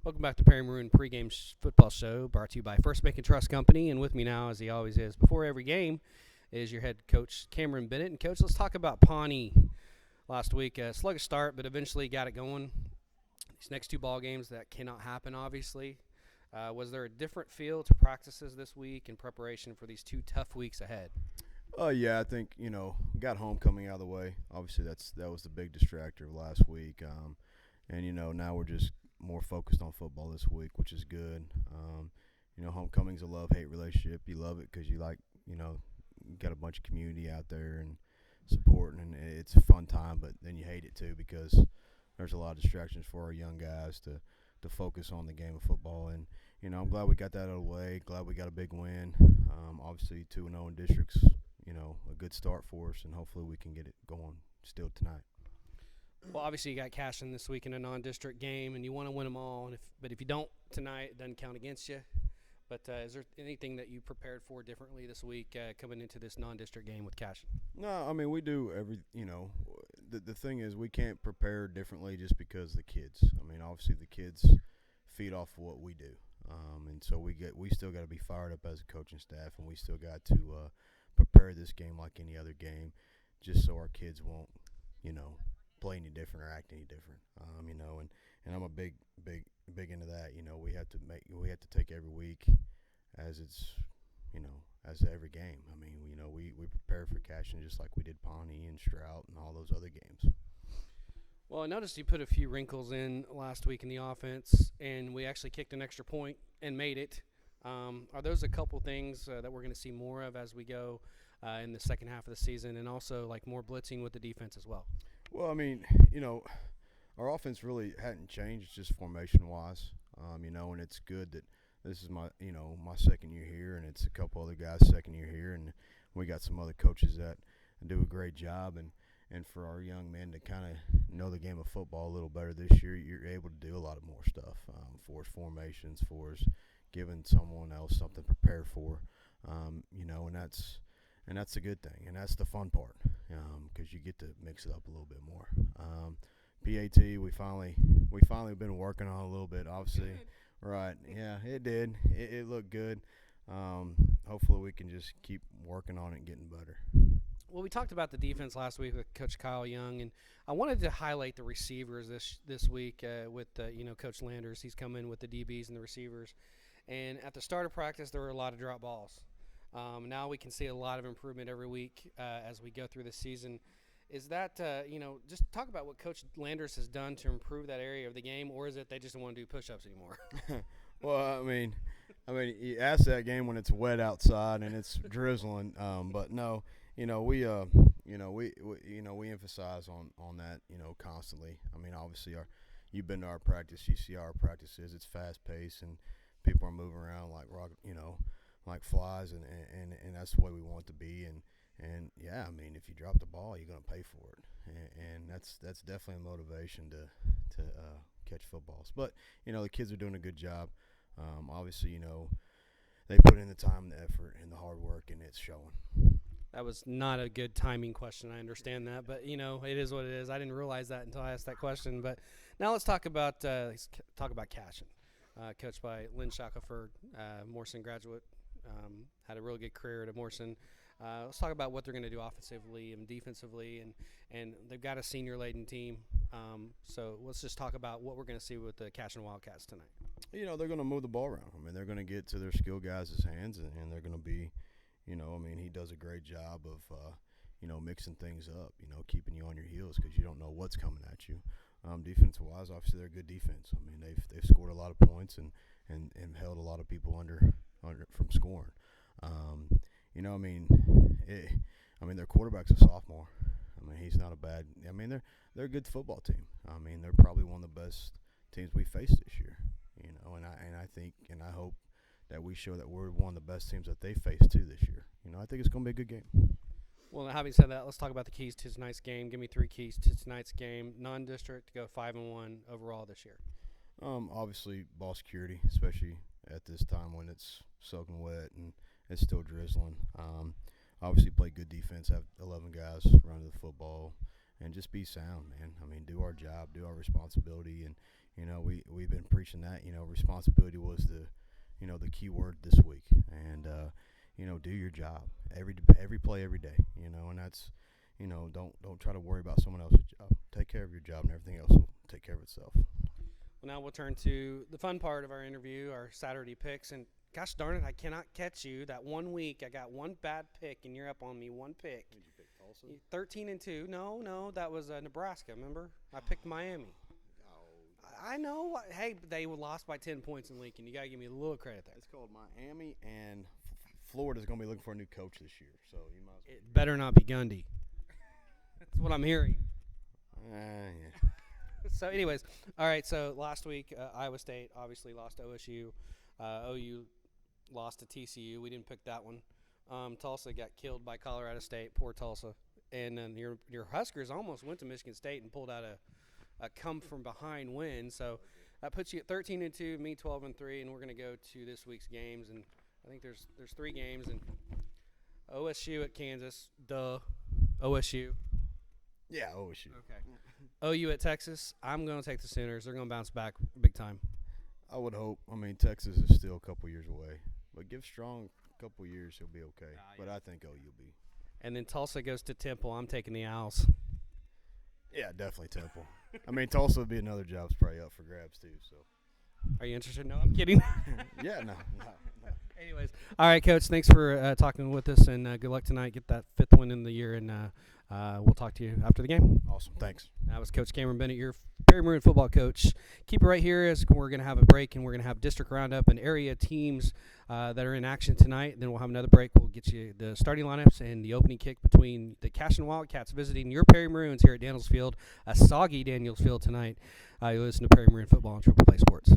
Welcome back to Perry Maroon pregame football show, brought to you by First Bank and Trust Company. And with me now, as he always is, before every game, is your head coach Cameron Bennett. And coach, let's talk about Pawnee last week. Sluggish start, but eventually got it going. These next two ball games that cannot happen, obviously. Was there a different feel to practices this week in preparation for these two tough weeks ahead? Yeah, I think got homecoming out of the way. Obviously, that was the big distractor of last week, and now we're just more focused on football this week, which is good. Homecoming's a love-hate relationship. You love it because you got a bunch of community out there and supporting, and it's a fun time. But then you hate it too because there's a lot of distractions for our young guys to focus on the game of football. And I'm glad we got that out of the way. Glad we got a big win. Obviously 2-0 in districts. A good start for us, and hopefully we can get it going still tonight. Well, obviously you got Cashion this week in a non-district game, and you want to win them all. But if you don't tonight, it doesn't count against you. But is there anything that you prepared for differently this week coming into this non-district game with Cashion? No, I mean we do the thing is we can't prepare differently just because the kids. I mean obviously the kids feed off of what we do, and so we still got to be fired up as a coaching staff, and we still got to prepare this game like any other game, just so our kids won't play any different or act any different. And I'm a big into that. We have to take every week as it's as every game. I mean, we prepare for Cashion just like we did Pawnee and Strout and all those other games. Well, I noticed you put a few wrinkles in last week in the offense, and we actually kicked an extra point and made it. Are those a couple things that we're going to see more of as we go in the second half of the season, and also like more blitzing with the defense as well? Well, I mean, our offense really hadn't changed just formation-wise, and it's good that this is my second year here, and it's a couple other guys' second year here, and we got some other coaches that do a great job, and for our young men to kind of know the game of football a little better this year, you're able to do a lot of more stuff for us formations, for us giving someone else something to prepare for, and that's a good thing, and that's the fun part, because you get to mix it up a little bit more. PAT, we finally been working on a little bit, obviously. Right, yeah, it did. It looked good. Hopefully we can just keep working on it and getting better. Well, we talked about the defense last week with Coach Kyle Young, and I wanted to highlight the receivers this week with Coach Landers. He's come in with the DBs and the receivers, and at the start of practice there were a lot of drop balls. Now we can see a lot of improvement every week as we go through the season. Is that, just talk about what Coach Landers has done to improve that area of the game, or is it they just don't want to do push-ups anymore? Well, I mean, you ask that game when it's wet outside and it's drizzling, but no, we emphasize on that, constantly. I mean, obviously you've been to our practice, you see our practices. It's fast-paced and people are moving around like rock, like flies, and that's the way we want it to be. And yeah, I mean, if you drop the ball, you're going to pay for it, and that's definitely a motivation to catch footballs. But the kids are doing a good job. Obviously, they put in the time, the effort, and the hard work, and it's showing. That was not a good timing question. I understand that, but it is what it is. I didn't realize that until I asked that question. But now let's talk about Cashion, coached by Lynn Shackelford, Morrison graduate. Had a really good career at Morrison. Let's talk about what they're going to do offensively and defensively, and they've got a senior-laden team. So let's just talk about what we're going to see with the Cashion Wildcats tonight. They're going to move the ball around. I mean, they're going to get to their skill guys' hands, and they're going to be, he does a great job of, mixing things up, keeping you on your heels because you don't know what's coming at you. Defensive-wise, obviously they're a good defense. I mean, they've scored a lot of points and held a lot of people under from scoring. Their quarterback's a sophomore. I mean, he's not a bad. I mean, they're a good football team. I mean, they're probably one of the best teams we faced this year. And I think and I hope that we show that we're one of the best teams that they faced too this year. I think it's going to be a good game. Well, having said that, let's talk about the keys to tonight's game. Give me 3 keys to tonight's game. Non-district to go 5-1 overall this year. Obviously, ball security, especially at this time when it's soaking wet and it's still drizzling. Obviously, play good defense, have 11 guys running the football, and just be sound, man. I mean, do our job, do our responsibility, and we've been preaching that. Responsibility was the key word this week, and do your job every play every day. And that's don't try to worry about someone else's job. Take care of your job, and everything else will take care of itself. Well, now we'll turn to the fun part of our interview, our Saturday picks. And gosh darn it, I cannot catch you. That 1 week, I got one bad pick, and you're up on me one pick. Did you pick Tulsa? 13-2. No, that was Nebraska. Remember, I picked Miami. I know. Hey, they lost by 10 points in Lincoln. You got to give me a little credit there. It's called Miami, and Florida's going to be looking for a new coach this year. So you might as well. It better not be Gundy. That's what I'm hearing. Yeah. So, anyways, all right. So last week, Iowa State obviously lost to OSU. OU lost to TCU. We didn't pick that one. Tulsa got killed by Colorado State. Poor Tulsa. And then your Huskers almost went to Michigan State and pulled out a come from behind win. So that puts you at 13-2, me 12-3, and we're going to go to this week's games. And I think there's 3 games, and OSU at Kansas. Duh. OSU. Yeah, OSU. Okay. OU at Texas. I'm going to take the Sooners. They're going to bounce back big time. I would hope. I mean, Texas is still a couple years away. But give Strong a couple years, he'll be okay. Yeah. But I think OU will be. And then Tulsa goes to Temple. I'm taking the Owls. Yeah, definitely Temple. I mean, Tulsa would be another job's probably up for grabs too. So. Are you interested? No, I'm kidding. Yeah, no. Anyways, all right, Coach. Thanks for talking with us, and good luck tonight. Get that 5th win in the year, and we'll talk to you after the game. Awesome. Thanks. That was Coach Cameron Bennett, your Perry Maroon football coach. Keep it right here as we're going to have a break, and we're going to have district roundup and area teams that are in action tonight. Then we'll have another break. We'll get you the starting lineups and the opening kick between the Cashion Wildcats visiting your Perry Maroons here at Daniels Field, a soggy Daniels Field tonight. You listen to Perry Maroon football on Triple Play Sports.